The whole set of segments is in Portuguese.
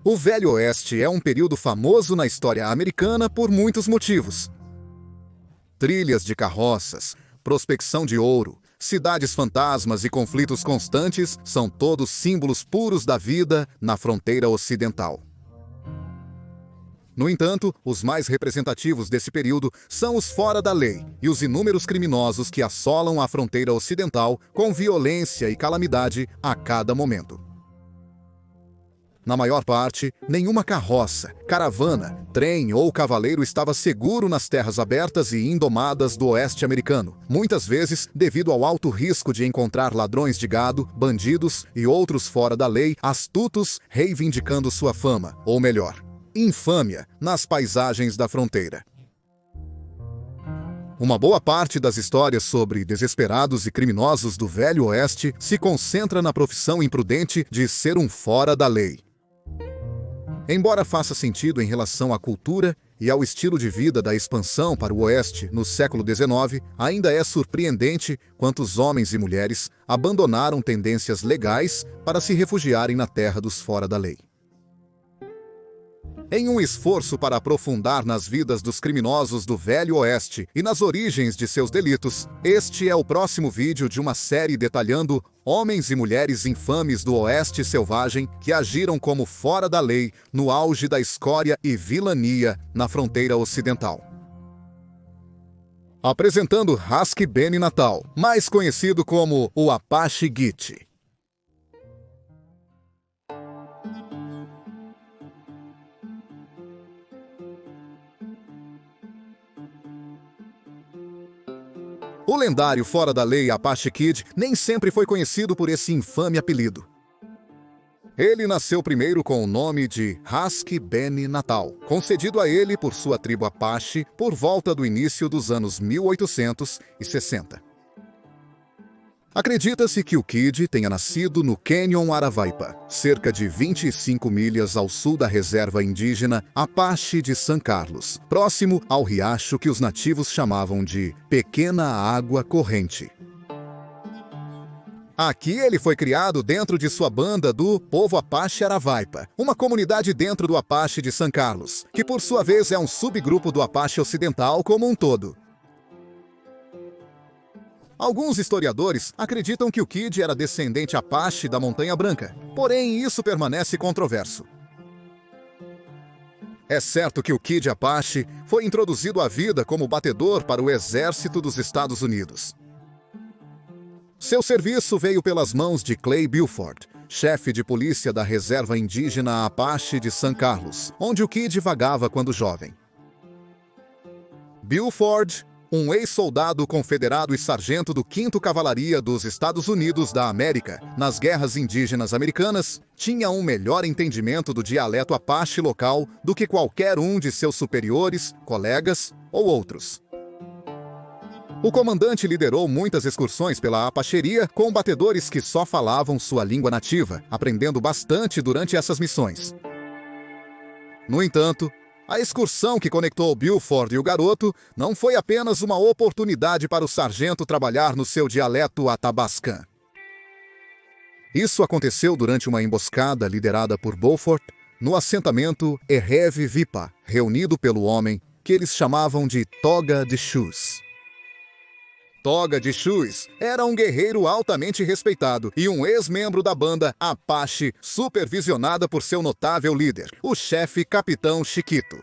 O Velho Oeste é um período famoso na história americana por muitos motivos. Trilhas de carroças, prospecção de ouro, cidades fantasmas e conflitos constantes são todos símbolos puros da vida na fronteira ocidental. No entanto, os mais representativos desse período são os fora da lei e os inúmeros criminosos que assolam a fronteira ocidental com violência e calamidade a cada momento. Na maior parte, nenhuma carroça, caravana, trem ou cavaleiro estava seguro nas terras abertas e indomadas do oeste americano, muitas vezes devido ao alto risco de encontrar ladrões de gado, bandidos e outros fora da lei, astutos reivindicando sua fama, ou melhor, infâmia, nas paisagens da fronteira. Uma boa parte das histórias sobre desesperados e criminosos do Velho Oeste se concentra na profissão imprudente de ser um fora da lei. Embora faça sentido em relação à cultura e ao estilo de vida da expansão para o Oeste no século XIX, ainda é surpreendente quantos homens e mulheres abandonaram tendências legais para se refugiarem na terra dos fora da lei. Em um esforço para aprofundar nas vidas dos criminosos do Velho Oeste e nas origens de seus delitos, este é o próximo vídeo de uma série detalhando homens e mulheres infames do Oeste selvagem que agiram como fora da lei no auge da escória e vilania na fronteira ocidental. Apresentando Husky Benny Natal, mais conhecido como o Apache Gitche. O lendário fora da lei Apache Kid nem sempre foi conhecido por esse infame apelido. Ele nasceu primeiro com o nome de Husky Benny Natal, concedido a ele por sua tribo Apache por volta do início dos anos 1860. Acredita-se que o Kid tenha nascido no Canyon Aravaipa, cerca de 25 milhas ao sul da reserva indígena Apache de San Carlos, próximo ao riacho que os nativos chamavam de Pequena Água Corrente. Aqui ele foi criado dentro de sua banda do povo Apache Aravaipa, uma comunidade dentro do Apache de San Carlos, que por sua vez é um subgrupo do Apache Ocidental como um todo. Alguns historiadores acreditam que o Kid era descendente Apache da Montanha Branca, porém isso permanece controverso. É certo que o Kid Apache foi introduzido à vida como batedor para o exército dos Estados Unidos. Seu serviço veio pelas mãos de Clay Buford, chefe de polícia da reserva indígena Apache de San Carlos, onde o Kid vagava quando jovem. Buford, um ex-soldado confederado e sargento do 5º Cavalaria dos Estados Unidos da América, nas guerras indígenas americanas, tinha um melhor entendimento do dialeto Apache local do que qualquer um de seus superiores, colegas ou outros. O comandante liderou muitas excursões pela Apacheria com batedores que só falavam sua língua nativa, aprendendo bastante durante essas missões. No entanto, a excursão que conectou Buford e o garoto não foi apenas uma oportunidade para o sargento trabalhar no seu dialeto atabascan. Isso aconteceu durante uma emboscada liderada por Buford no assentamento Erev Vipa, reunido pelo homem que eles chamavam de Toga de Shoes. Toga de Shoes era um guerreiro altamente respeitado e um ex-membro da banda Apache, supervisionada por seu notável líder, o chefe Capitão Chiquito.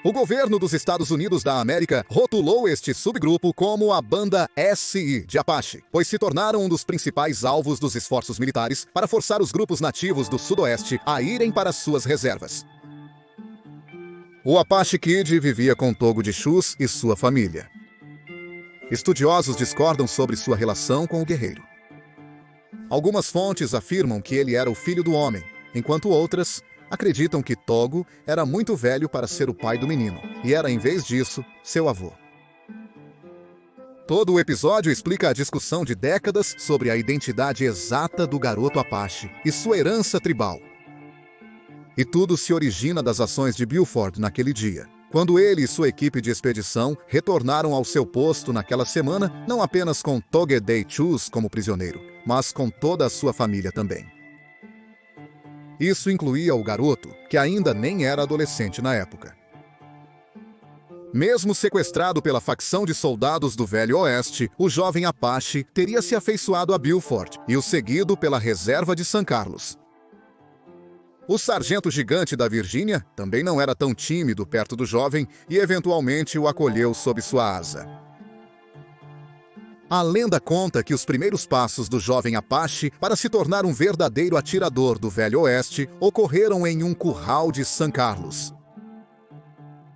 O governo dos Estados Unidos da América rotulou este subgrupo como a Banda SI de Apache, pois se tornaram um dos principais alvos dos esforços militares para forçar os grupos nativos do Sudoeste a irem para suas reservas. O Apache Kid vivia com Togo de Shoes e sua família. Estudiosos discordam sobre sua relação com o guerreiro. Algumas fontes afirmam que ele era o filho do homem, enquanto outras acreditam que Togo era muito velho para ser o pai do menino, e era, em vez disso, seu avô. Todo o episódio explica a discussão de décadas sobre a identidade exata do garoto Apache e sua herança tribal. E tudo se origina das ações de Buford naquele dia, quando ele e sua equipe de expedição retornaram ao seu posto naquela semana, não apenas com Togedei Shoes como prisioneiro, mas com toda a sua família também. Isso incluía o garoto, que ainda nem era adolescente na época. Mesmo sequestrado pela facção de soldados do Velho Oeste, o jovem Apache teria se afeiçoado a Buford e o seguido pela reserva de San Carlos. O sargento gigante da Virgínia também não era tão tímido perto do jovem e eventualmente o acolheu sob sua asa. A lenda conta que os primeiros passos do jovem Apache para se tornar um verdadeiro atirador do Velho Oeste ocorreram em um curral de San Carlos.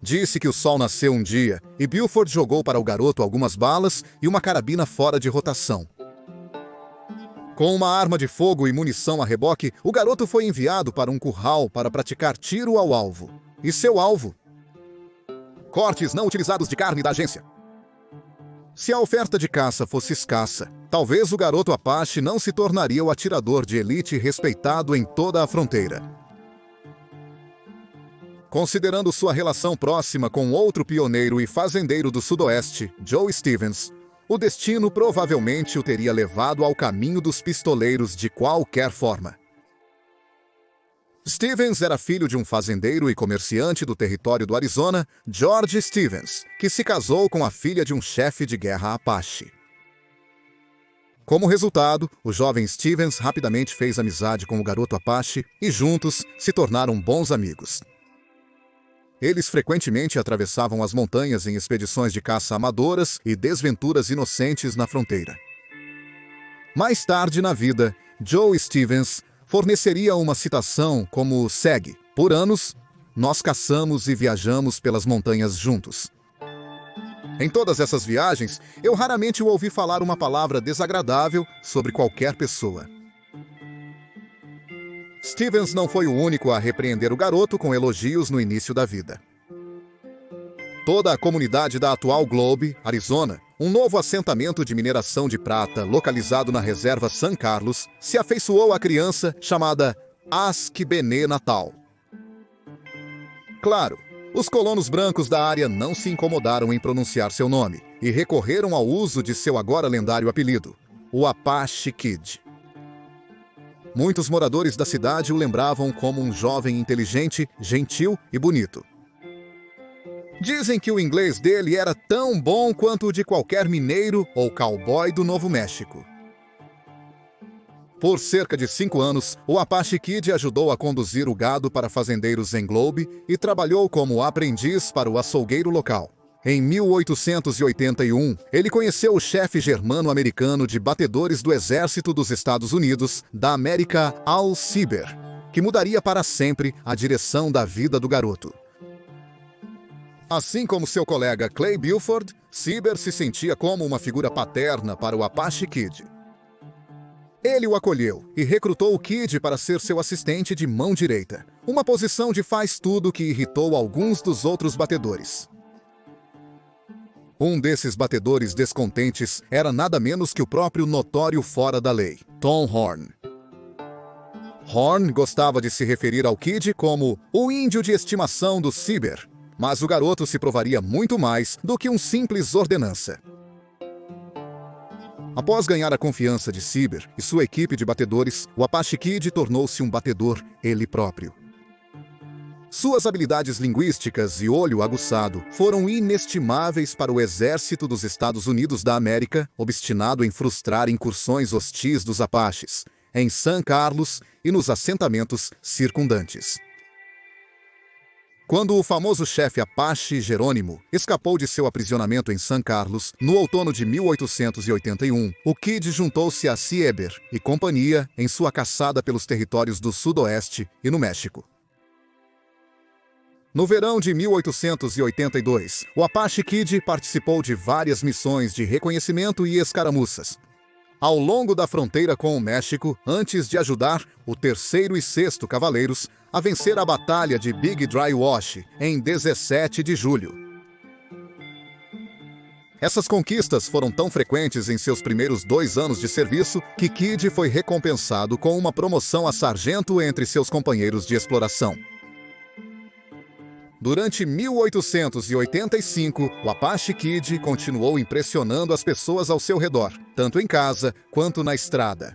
Disse que o sol nasceu um dia e Buford jogou para o garoto algumas balas e uma carabina fora de rotação. Com uma arma de fogo e munição a reboque, o garoto foi enviado para um curral para praticar tiro ao alvo. E seu alvo? Cortes não utilizados de carne da agência. Se a oferta de caça fosse escassa, talvez o garoto Apache não se tornaria o atirador de elite respeitado em toda a fronteira. Considerando sua relação próxima com outro pioneiro e fazendeiro do Sudoeste, Joe Stevens, o destino provavelmente o teria levado ao caminho dos pistoleiros de qualquer forma. Stevens era filho de um fazendeiro e comerciante do território do Arizona, George Stevens, que se casou com a filha de um chefe de guerra Apache. Como resultado, o jovem Stevens rapidamente fez amizade com o garoto Apache e juntos se tornaram bons amigos. Eles frequentemente atravessavam as montanhas em expedições de caça amadoras e desventuras inocentes na fronteira. Mais tarde na vida, Joe Stevens forneceria uma citação como segue: "Por anos, nós caçamos e viajamos pelas montanhas juntos." Em todas essas viagens, eu raramente o ouvi falar uma palavra desagradável sobre qualquer pessoa. Stevens não foi o único a repreender o garoto com elogios no início da vida. Toda a comunidade da atual Globe, Arizona, um novo assentamento de mineração de prata localizado na reserva San Carlos, se afeiçoou à criança chamada Asque-Bené Natal. Claro, os colonos brancos da área não se incomodaram em pronunciar seu nome e recorreram ao uso de seu agora lendário apelido, o Apache Kid. Muitos moradores da cidade o lembravam como um jovem inteligente, gentil e bonito. Dizem que o inglês dele era tão bom quanto o de qualquer mineiro ou cowboy do Novo México. Por cerca de 5 anos, o Apache Kid ajudou a conduzir o gado para fazendeiros em Globe e trabalhou como aprendiz para o açougueiro local. Em 1881, ele conheceu o chefe germano-americano de batedores do Exército dos Estados Unidos da América, Al Sieber, que mudaria para sempre a direção da vida do garoto. Assim como seu colega Clay Buford, Sieber se sentia como uma figura paterna para o Apache Kid. Ele o acolheu e recrutou o Kid para ser seu assistente de mão direita, uma posição de faz-tudo que irritou alguns dos outros batedores. Um desses batedores descontentes era nada menos que o próprio notório fora da lei, Tom Horn. Horn gostava de se referir ao Kid como o índio de estimação do Sieber, mas o garoto se provaria muito mais do que um simples ordenança. Após ganhar a confiança de Sieber e sua equipe de batedores, o Apache Kid tornou-se um batedor ele próprio. Suas habilidades linguísticas e olho aguçado foram inestimáveis para o Exército dos Estados Unidos da América, obstinado em frustrar incursões hostis dos Apaches, em San Carlos e nos assentamentos circundantes. Quando o famoso chefe Apache Jerônimo escapou de seu aprisionamento em San Carlos, no outono de 1881, o Kid juntou-se a Sieber e companhia em sua caçada pelos territórios do Sudoeste e no México. No verão de 1882, o Apache Kid participou de várias missões de reconhecimento e escaramuças ao longo da fronteira com o México, antes de ajudar o 3º e 6º Cavaleiros a vencer a Batalha de Big Dry Wash em 17 de julho. Essas conquistas foram tão frequentes em seus primeiros 2 anos de serviço que Kid foi recompensado com uma promoção a sargento entre seus companheiros de exploração. Durante 1885, o Apache Kid continuou impressionando as pessoas ao seu redor, tanto em casa quanto na estrada.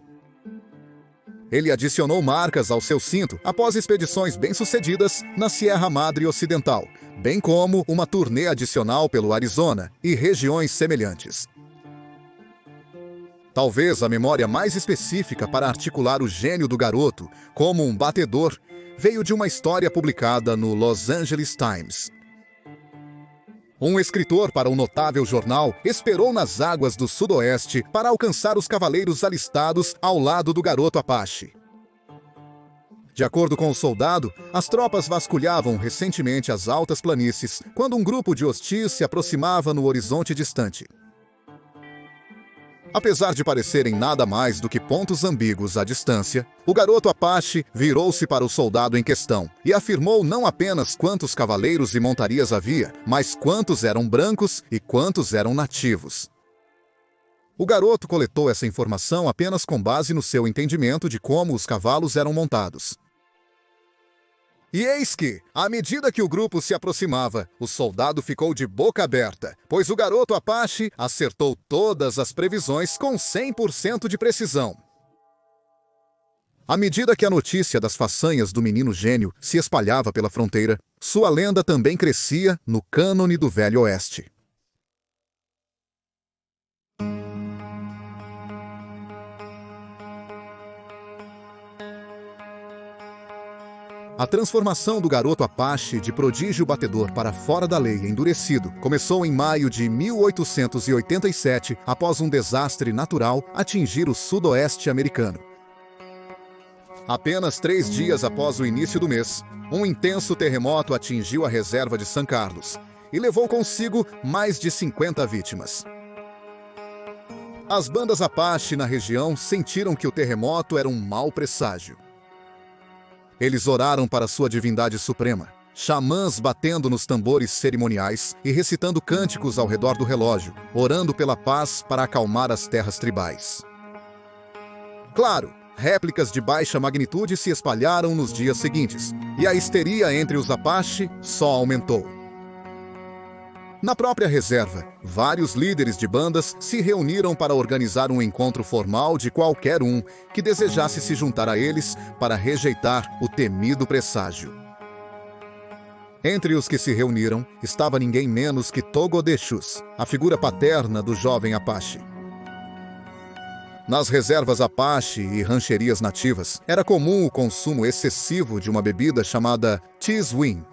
Ele adicionou marcas ao seu cinto após expedições bem-sucedidas na Sierra Madre Ocidental, bem como uma turnê adicional pelo Arizona e regiões semelhantes. Talvez a memória mais específica para articular o gênio do garoto como um batedor veio de uma história publicada no Los Angeles Times. Um escritor para um notável jornal esperou nas águas do sudoeste para alcançar os cavaleiros alistados ao lado do garoto Apache. De acordo com o soldado, as tropas vasculhavam recentemente as altas planícies quando um grupo de hostis se aproximava no horizonte distante. Apesar de parecerem nada mais do que pontos ambíguos à distância, o garoto Apache virou-se para o soldado em questão e afirmou não apenas quantos cavaleiros e montarias havia, mas quantos eram brancos e quantos eram nativos. O garoto coletou essa informação apenas com base no seu entendimento de como os cavalos eram montados. E eis que, à medida que o grupo se aproximava, o soldado ficou de boca aberta, pois o garoto Apache acertou todas as previsões com 100% de precisão. À medida que a notícia das façanhas do menino gênio se espalhava pela fronteira, sua lenda também crescia no cânone do Velho Oeste. A transformação do garoto Apache de prodígio batedor para fora da lei endurecido começou em maio de 1887, após um desastre natural atingir o sudoeste americano. Apenas 3 dias após o início do mês, um intenso terremoto atingiu a reserva de San Carlos e levou consigo mais de 50 vítimas. As bandas Apache na região sentiram que o terremoto era um mau presságio. Eles oraram para sua divindade suprema, xamãs batendo nos tambores cerimoniais e recitando cânticos ao redor do relógio, orando pela paz para acalmar as terras tribais. Claro, réplicas de baixa magnitude se espalharam nos dias seguintes, e a histeria entre os Apache só aumentou. Na própria reserva, vários líderes de bandas se reuniram para organizar um encontro formal de qualquer um que desejasse se juntar a eles para rejeitar o temido presságio. Entre os que se reuniram estava ninguém menos que Togodeshus, a figura paterna do jovem Apache. Nas reservas Apache e rancherias nativas, era comum o consumo excessivo de uma bebida chamada Cheesewin.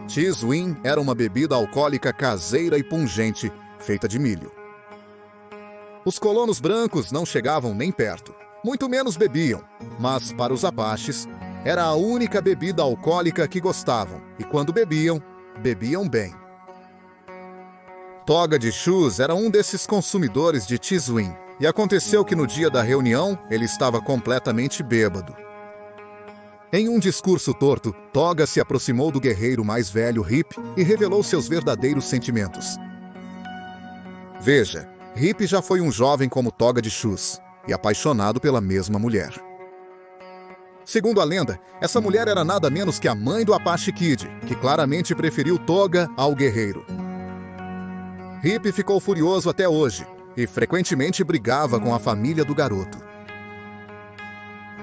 Cheesewin era uma bebida alcoólica caseira e pungente, feita de milho. Os colonos brancos não chegavam nem perto, muito menos bebiam, mas para os Apaches era a única bebida alcoólica que gostavam, e quando bebiam, bebiam bem. Togodeshus era um desses consumidores de Cheesewin, e aconteceu que no dia da reunião ele estava completamente bêbado. Em um discurso torto, Toga se aproximou do guerreiro mais velho, Hip, e revelou seus verdadeiros sentimentos. Veja, Hip já foi um jovem como Togodeshus, e apaixonado pela mesma mulher. Segundo a lenda, essa mulher era nada menos que a mãe do Apache Kid, que claramente preferiu Toga ao guerreiro. Hip ficou furioso até hoje, e frequentemente brigava com a família do garoto.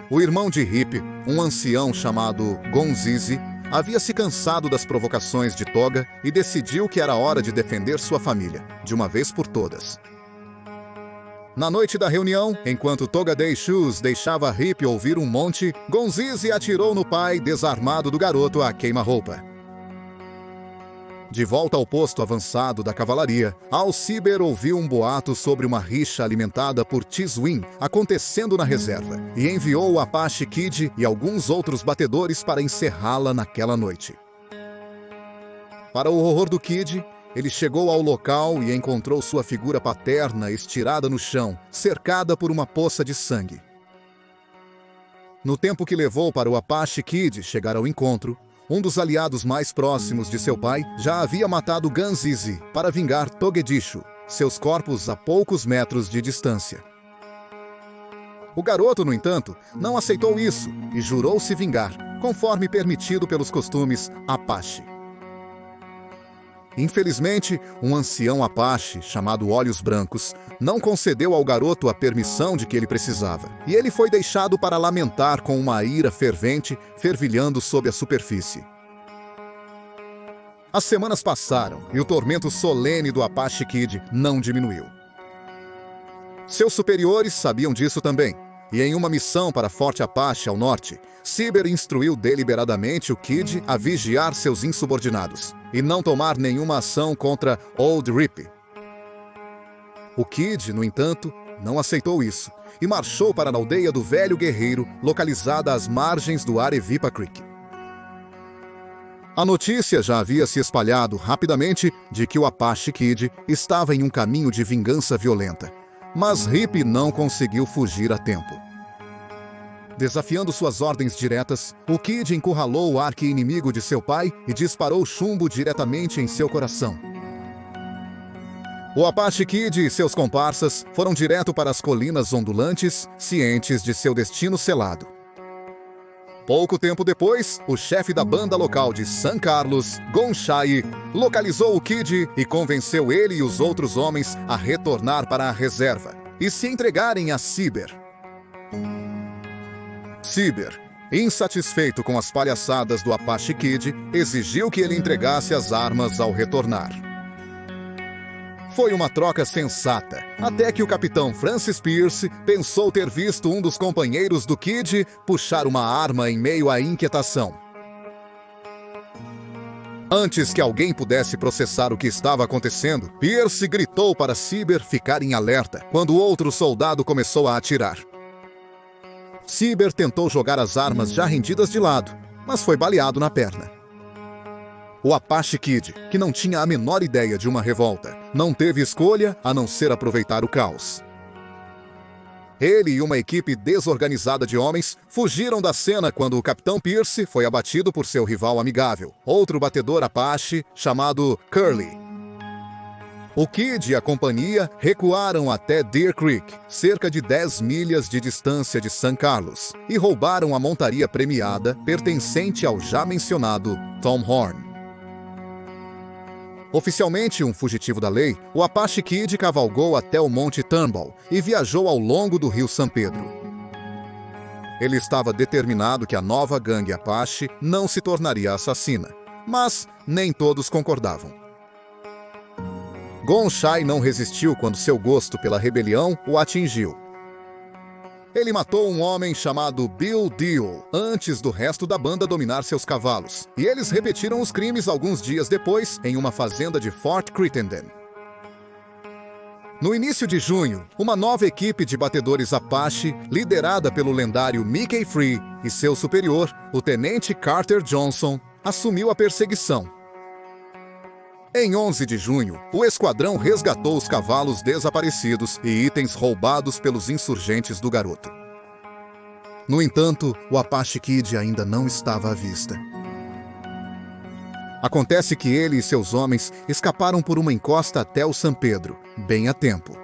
O irmão de Hip, um ancião chamado Gonzizi, havia se cansado das provocações de Toga e decidiu que era hora de defender sua família, de uma vez por todas. Na noite da reunião, enquanto Togodeshus deixava Hip ouvir um monte, Gonzizi atirou no pai desarmado do garoto a queima-roupa. De volta ao posto avançado da cavalaria, Alciber ouviu um boato sobre uma rixa alimentada por Cheesewin acontecendo na reserva e enviou o Apache Kid e alguns outros batedores para encerrá-la naquela noite. Para o horror do Kid, ele chegou ao local e encontrou sua figura paterna estirada no chão, cercada por uma poça de sangue. No tempo que levou para o Apache Kid chegar ao encontro, um dos aliados mais próximos de seu pai já havia matado Gonzizi para vingar Togodeshu, seus corpos a poucos metros de distância. O garoto, no entanto, não aceitou isso e jurou se vingar, conforme permitido pelos costumes Apache. Infelizmente, um ancião Apache, chamado Olhos Brancos, não concedeu ao garoto a permissão de que ele precisava, e ele foi deixado para lamentar com uma ira fervente, fervilhando sob a superfície. As semanas passaram, e o tormento solene do Apache Kid não diminuiu. Seus superiores sabiam disso também, e em uma missão para Forte Apache ao norte, Cyber instruiu deliberadamente o Kid a vigiar seus insubordinados e não tomar nenhuma ação contra Old Rip. O Kid, no entanto, não aceitou isso e marchou para a aldeia do Velho Guerreiro, localizada às margens do Arevipa Creek. A notícia já havia se espalhado rapidamente de que o Apache Kid estava em um caminho de vingança violenta, mas Rip não conseguiu fugir a tempo. Desafiando suas ordens diretas, o Kid encurralou o arqui-inimigo de seu pai e disparou chumbo diretamente em seu coração. O Apache Kid e seus comparsas foram direto para as colinas ondulantes, cientes de seu destino selado. Pouco tempo depois, o chefe da banda local de San Carlos, Gonshai, localizou o Kid e convenceu ele e os outros homens a retornar para a reserva e se entregarem a Cyber. Cyber, insatisfeito com as palhaçadas do Apache Kid, exigiu que ele entregasse as armas ao retornar. Foi uma troca sensata, até que o capitão Francis Pierce pensou ter visto um dos companheiros do Kid puxar uma arma em meio à inquietação. Antes que alguém pudesse processar o que estava acontecendo, Pierce gritou para Cyber ficar em alerta, quando outro soldado começou a atirar. Cyber tentou jogar as armas já rendidas de lado, mas foi baleado na perna. O Apache Kid, que não tinha a menor ideia de uma revolta, não teve escolha a não ser aproveitar o caos. Ele e uma equipe desorganizada de homens fugiram da cena quando o capitão Pierce foi abatido por seu rival amigável, outro batedor Apache chamado Curly. O Kid e a companhia recuaram até Deer Creek, cerca de 10 milhas de distância de San Carlos, e roubaram a montaria premiada pertencente ao já mencionado Tom Horn. Oficialmente um fugitivo da lei, o Apache Kid cavalgou até o Monte Turnbull e viajou ao longo do rio San Pedro. Ele estava determinado que a nova gangue Apache não se tornaria assassina, mas nem todos concordavam. Gonshai não resistiu quando seu gosto pela rebelião o atingiu. Ele matou um homem chamado Bill Deal antes do resto da banda dominar seus cavalos, e eles repetiram os crimes alguns dias depois em uma fazenda de Fort Crittenden. No início de junho, uma nova equipe de batedores Apache, liderada pelo lendário Mickey Free e seu superior, o tenente Carter Johnson, assumiu a perseguição. Em 11 de junho, o esquadrão resgatou os cavalos desaparecidos e itens roubados pelos insurgentes do garoto. No entanto, o Apache Kid ainda não estava à vista. Acontece que ele e seus homens escaparam por uma encosta até o San Pedro, bem a tempo.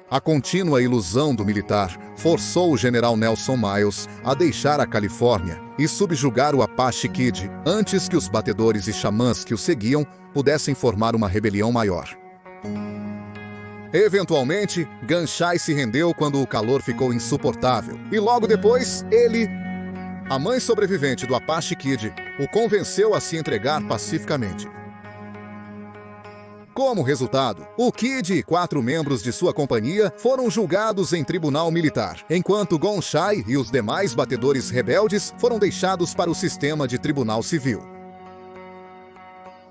A contínua ilusão do militar forçou o general Nelson Miles a deixar a Califórnia e subjugar o Apache Kid antes que os batedores e xamãs que o seguiam pudessem formar uma rebelião maior. Eventualmente, Gonshai se rendeu quando o calor ficou insuportável, e logo depois, ele, a mãe sobrevivente do Apache Kid, o convenceu a se entregar pacificamente. Como resultado, o Kid e 4 membros de sua companhia foram julgados em tribunal militar, enquanto Gonshai e os demais batedores rebeldes foram deixados para o sistema de tribunal civil.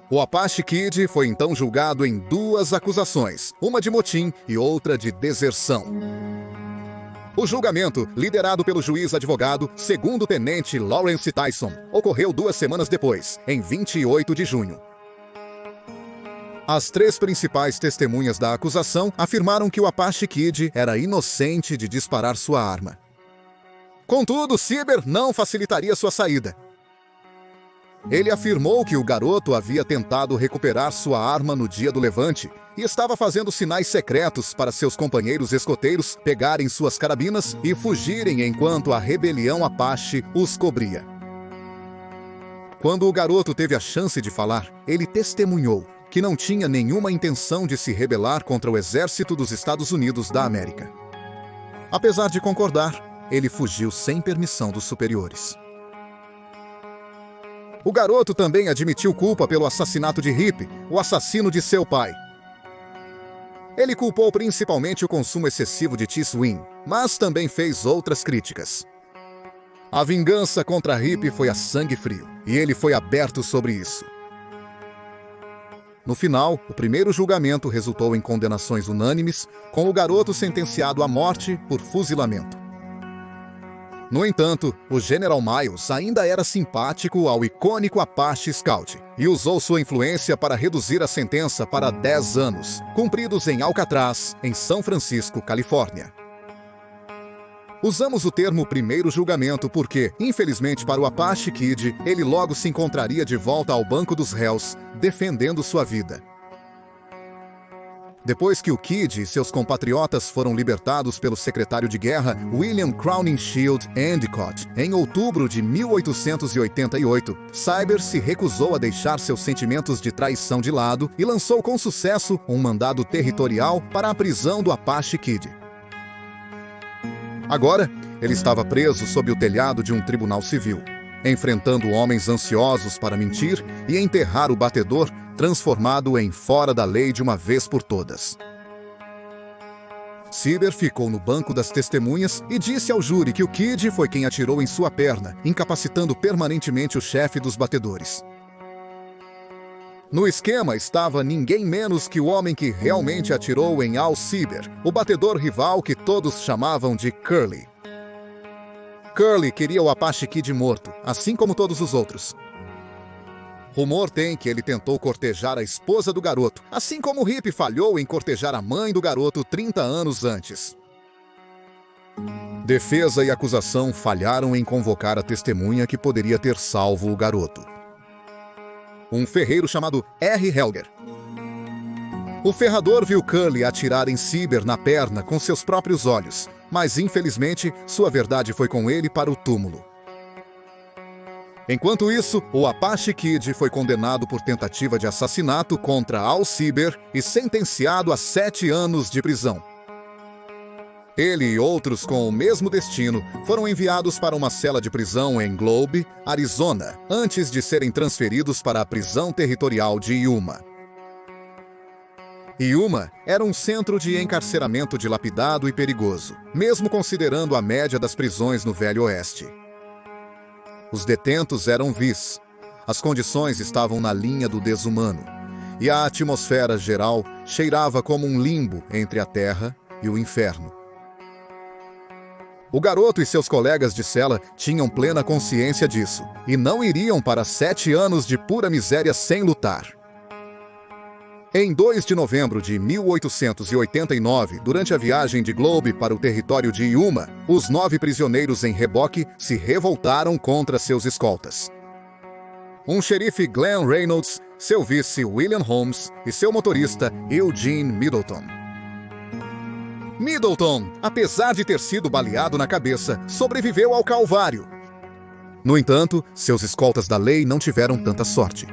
O Apache Kid foi então julgado em 2 acusações, uma de motim e outra de deserção. O julgamento, liderado pelo juiz-advogado, segundo-tenente Lawrence Tyson, ocorreu 2 semanas depois, em 28 de junho. As 3 principais testemunhas da acusação afirmaram que o Apache Kid era inocente de disparar sua arma. Contudo, Cyber não facilitaria sua saída. Ele afirmou que o garoto havia tentado recuperar sua arma no dia do levante e estava fazendo sinais secretos para seus companheiros escoteiros pegarem suas carabinas e fugirem enquanto a rebelião Apache os cobria. Quando o garoto teve a chance de falar, ele testemunhou que não tinha nenhuma intenção de se rebelar contra o exército dos Estados Unidos da América. Apesar de concordar, ele fugiu sem permissão dos superiores. O garoto também admitiu culpa pelo assassinato de Rip, o assassino de seu pai. Ele culpou principalmente o consumo excessivo de T-Swing, mas também fez outras críticas. A vingança contra Rip foi a sangue frio, e ele foi aberto sobre isso. No final, o primeiro julgamento resultou em condenações unânimes, com o garoto sentenciado à morte por fuzilamento. No entanto, o General Miles ainda era simpático ao icônico Apache Scout e usou sua influência para reduzir a sentença para 10 anos, cumpridos em Alcatraz, em São Francisco, Califórnia. Usamos o termo primeiro julgamento porque, infelizmente para o Apache Kid, ele logo se encontraria de volta ao banco dos réus, defendendo sua vida. Depois que o Kid e seus compatriotas foram libertados pelo secretário de guerra William Crowninshield Endicott, em outubro de 1888, Cyber se recusou a deixar seus sentimentos de traição de lado e lançou com sucesso um mandado territorial para a prisão do Apache Kid. Agora, ele estava preso sob o telhado de um tribunal civil, enfrentando homens ansiosos para mentir e enterrar o batedor, transformado em fora da lei de uma vez por todas. Cyber ficou no banco das testemunhas e disse ao júri que o Kid foi quem atirou em sua perna, incapacitando permanentemente o chefe dos batedores. No esquema estava ninguém menos que o homem que realmente atirou em Al Cyber, o batedor rival que todos chamavam de Curly. Curly queria o Apache Kid morto, assim como todos os outros. Rumor tem que ele tentou cortejar a esposa do garoto, assim como Rip falhou em cortejar a mãe do garoto 30 anos antes. Defesa e acusação falharam em convocar a testemunha que poderia ter salvo o garoto. Um ferreiro chamado R. Helger. O ferrador viu Curly atirar em Cyber na perna com seus próprios olhos, mas infelizmente sua verdade foi com ele para o túmulo. Enquanto isso, o Apache Kid foi condenado por tentativa de assassinato contra Al Cyber e sentenciado a 7 anos de prisão. Ele e outros com o mesmo destino foram enviados para uma cela de prisão em Globe, Arizona, antes de serem transferidos para a prisão territorial de Yuma. Yuma era um centro de encarceramento dilapidado e perigoso, mesmo considerando a média das prisões no Velho Oeste. Os detentos eram vis, as condições estavam na linha do desumano, e a atmosfera geral cheirava como um limbo entre a terra e o inferno. O garoto e seus colegas de cela tinham plena consciência disso, e não iriam para 7 anos de pura miséria sem lutar. Em 2 de novembro de 1889, durante a viagem de Globe para o território de Yuma, os 9 prisioneiros em reboque se revoltaram contra seus escoltas. Um xerife Glenn Reynolds, seu vice William Holmes e seu motorista Eugene Middleton. Middleton, apesar de ter sido baleado na cabeça, sobreviveu ao calvário. No entanto, seus escoltas da lei não tiveram tanta sorte.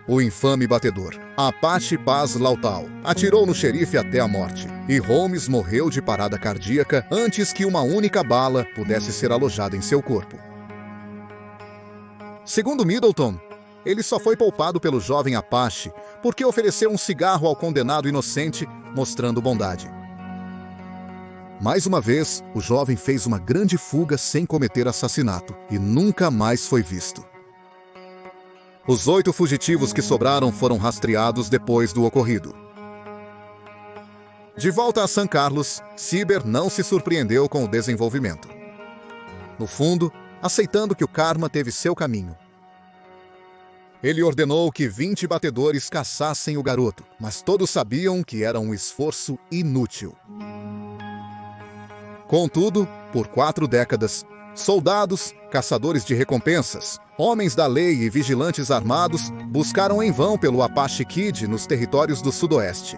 O infame batedor, Apache Paz Lautal, atirou no xerife até a morte, e Holmes morreu de parada cardíaca antes que uma única bala pudesse ser alojada em seu corpo. Segundo Middleton, ele só foi poupado pelo jovem Apache porque ofereceu um cigarro ao condenado inocente, mostrando bondade. Mais uma vez, o jovem fez uma grande fuga sem cometer assassinato e nunca mais foi visto. Os 8 fugitivos que sobraram foram rastreados depois do ocorrido. De volta a San Carlos, Cyber não se surpreendeu com o desenvolvimento. No fundo, aceitando que o karma teve seu caminho. Ele ordenou que 20 batedores caçassem o garoto, mas todos sabiam que era um esforço inútil. Contudo, por 4 décadas, soldados, caçadores de recompensas, homens da lei e vigilantes armados buscaram em vão pelo Apache Kid nos territórios do Sudoeste.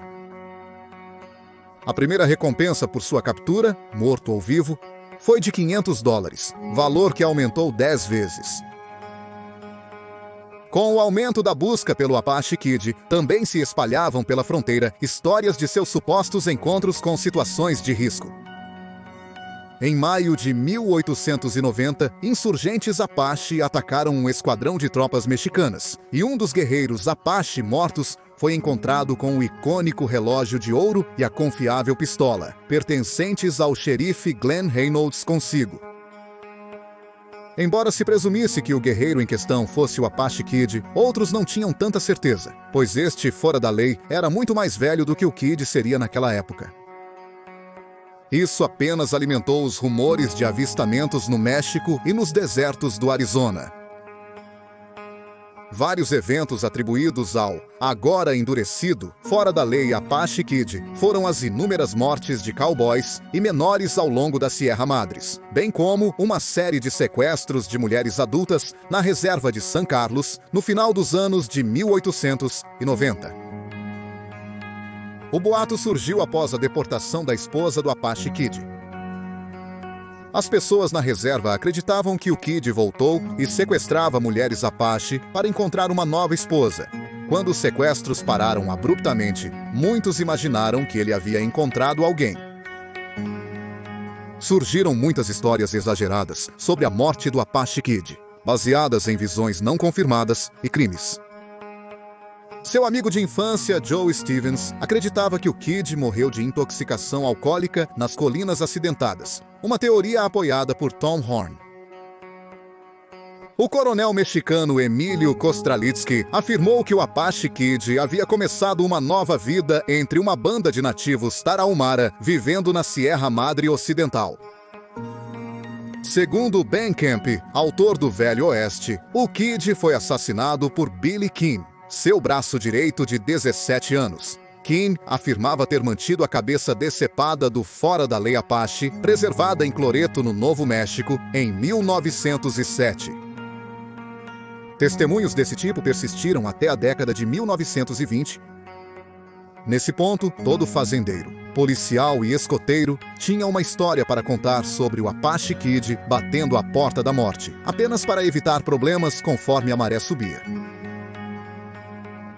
A primeira recompensa por sua captura, morto ou vivo, foi de $500, valor que aumentou 10 vezes. Com o aumento da busca pelo Apache Kid, também se espalhavam pela fronteira histórias de seus supostos encontros com situações de risco. Em maio de 1890, insurgentes Apache atacaram um esquadrão de tropas mexicanas, e um dos guerreiros Apache mortos foi encontrado com o icônico relógio de ouro e a confiável pistola, pertencentes ao xerife Glenn Reynolds consigo. Embora se presumisse que o guerreiro em questão fosse o Apache Kid, outros não tinham tanta certeza, pois este fora da lei era muito mais velho do que o Kid seria naquela época. Isso apenas alimentou os rumores de avistamentos no México e nos desertos do Arizona. Vários eventos atribuídos ao agora endurecido, fora da lei Apache Kid foram as inúmeras mortes de cowboys e menores ao longo da Sierra Madres, bem como uma série de sequestros de mulheres adultas na reserva de San Carlos no final dos anos de 1890. O boato surgiu após a deportação da esposa do Apache Kid. As pessoas na reserva acreditavam que o Kid voltou e sequestrava mulheres Apache para encontrar uma nova esposa. Quando os sequestros pararam abruptamente, muitos imaginaram que ele havia encontrado alguém. Surgiram muitas histórias exageradas sobre a morte do Apache Kid, baseadas em visões não confirmadas e crimes. Seu amigo de infância, Joe Stevens, acreditava que o Kid morreu de intoxicação alcoólica nas colinas acidentadas, uma teoria apoiada por Tom Horn. O coronel mexicano Emílio Kostralitsky afirmou que o Apache Kid havia começado uma nova vida entre uma banda de nativos tarahumara vivendo na Sierra Madre Ocidental. Segundo Ben Kemp, autor do Velho Oeste, o Kid foi assassinado por Billy Keane, seu braço direito de 17 anos. Keane afirmava ter mantido a cabeça decepada do fora da lei Apache, preservada em Cloreto, no Novo México, em 1907. Testemunhos desse tipo persistiram até a década de 1920. Nesse ponto, todo fazendeiro, policial e escoteiro tinha uma história para contar sobre o Apache Kid batendo a porta da morte, apenas para evitar problemas conforme a maré subia.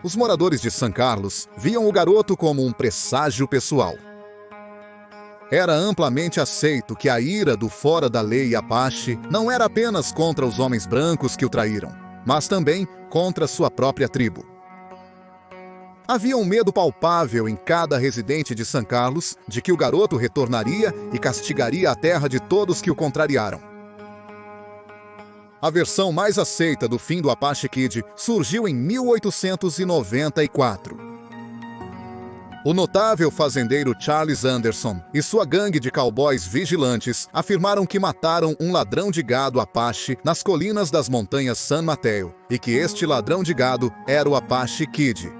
Os moradores de San Carlos viam o garoto como um presságio pessoal. Era amplamente aceito que a ira do fora da lei Apache não era apenas contra os homens brancos que o traíram, mas também contra sua própria tribo. Havia um medo palpável em cada residente de San Carlos de que o garoto retornaria e castigaria a terra de todos que o contrariaram. A versão mais aceita do fim do Apache Kid surgiu em 1894. O notável fazendeiro Charles Anderson e sua gangue de cowboys vigilantes afirmaram que mataram um ladrão de gado Apache nas colinas das montanhas San Mateo e que este ladrão de gado era o Apache Kid.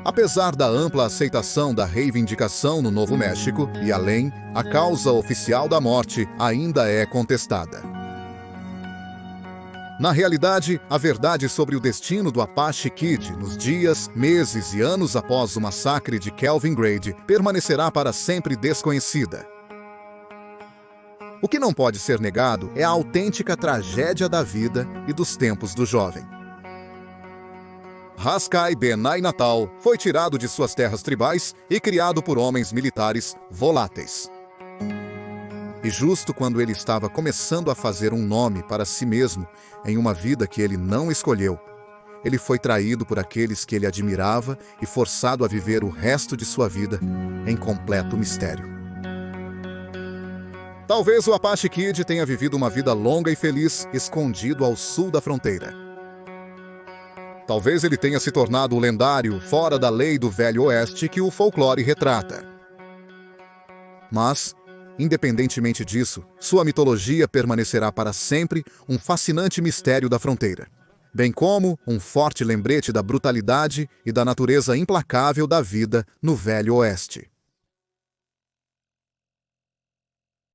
Apesar da ampla aceitação da reivindicação no Novo México e além, a causa oficial da morte ainda é contestada. Na realidade, a verdade sobre o destino do Apache Kid nos dias, meses e anos após o massacre de Kelvin Grade permanecerá para sempre desconhecida. O que não pode ser negado é a autêntica tragédia da vida e dos tempos do jovem. Raskai Benai Natal foi tirado de suas terras tribais e criado por homens militares voláteis. E justo quando ele estava começando a fazer um nome para si mesmo em uma vida que ele não escolheu, ele foi traído por aqueles que ele admirava e forçado a viver o resto de sua vida em completo mistério. Talvez o Apache Kid tenha vivido uma vida longa e feliz escondido ao sul da fronteira. Talvez ele tenha se tornado o lendário fora da lei do Velho Oeste que o folclore retrata. Mas, independentemente disso, sua mitologia permanecerá para sempre um fascinante mistério da fronteira, bem como um forte lembrete da brutalidade e da natureza implacável da vida no Velho Oeste.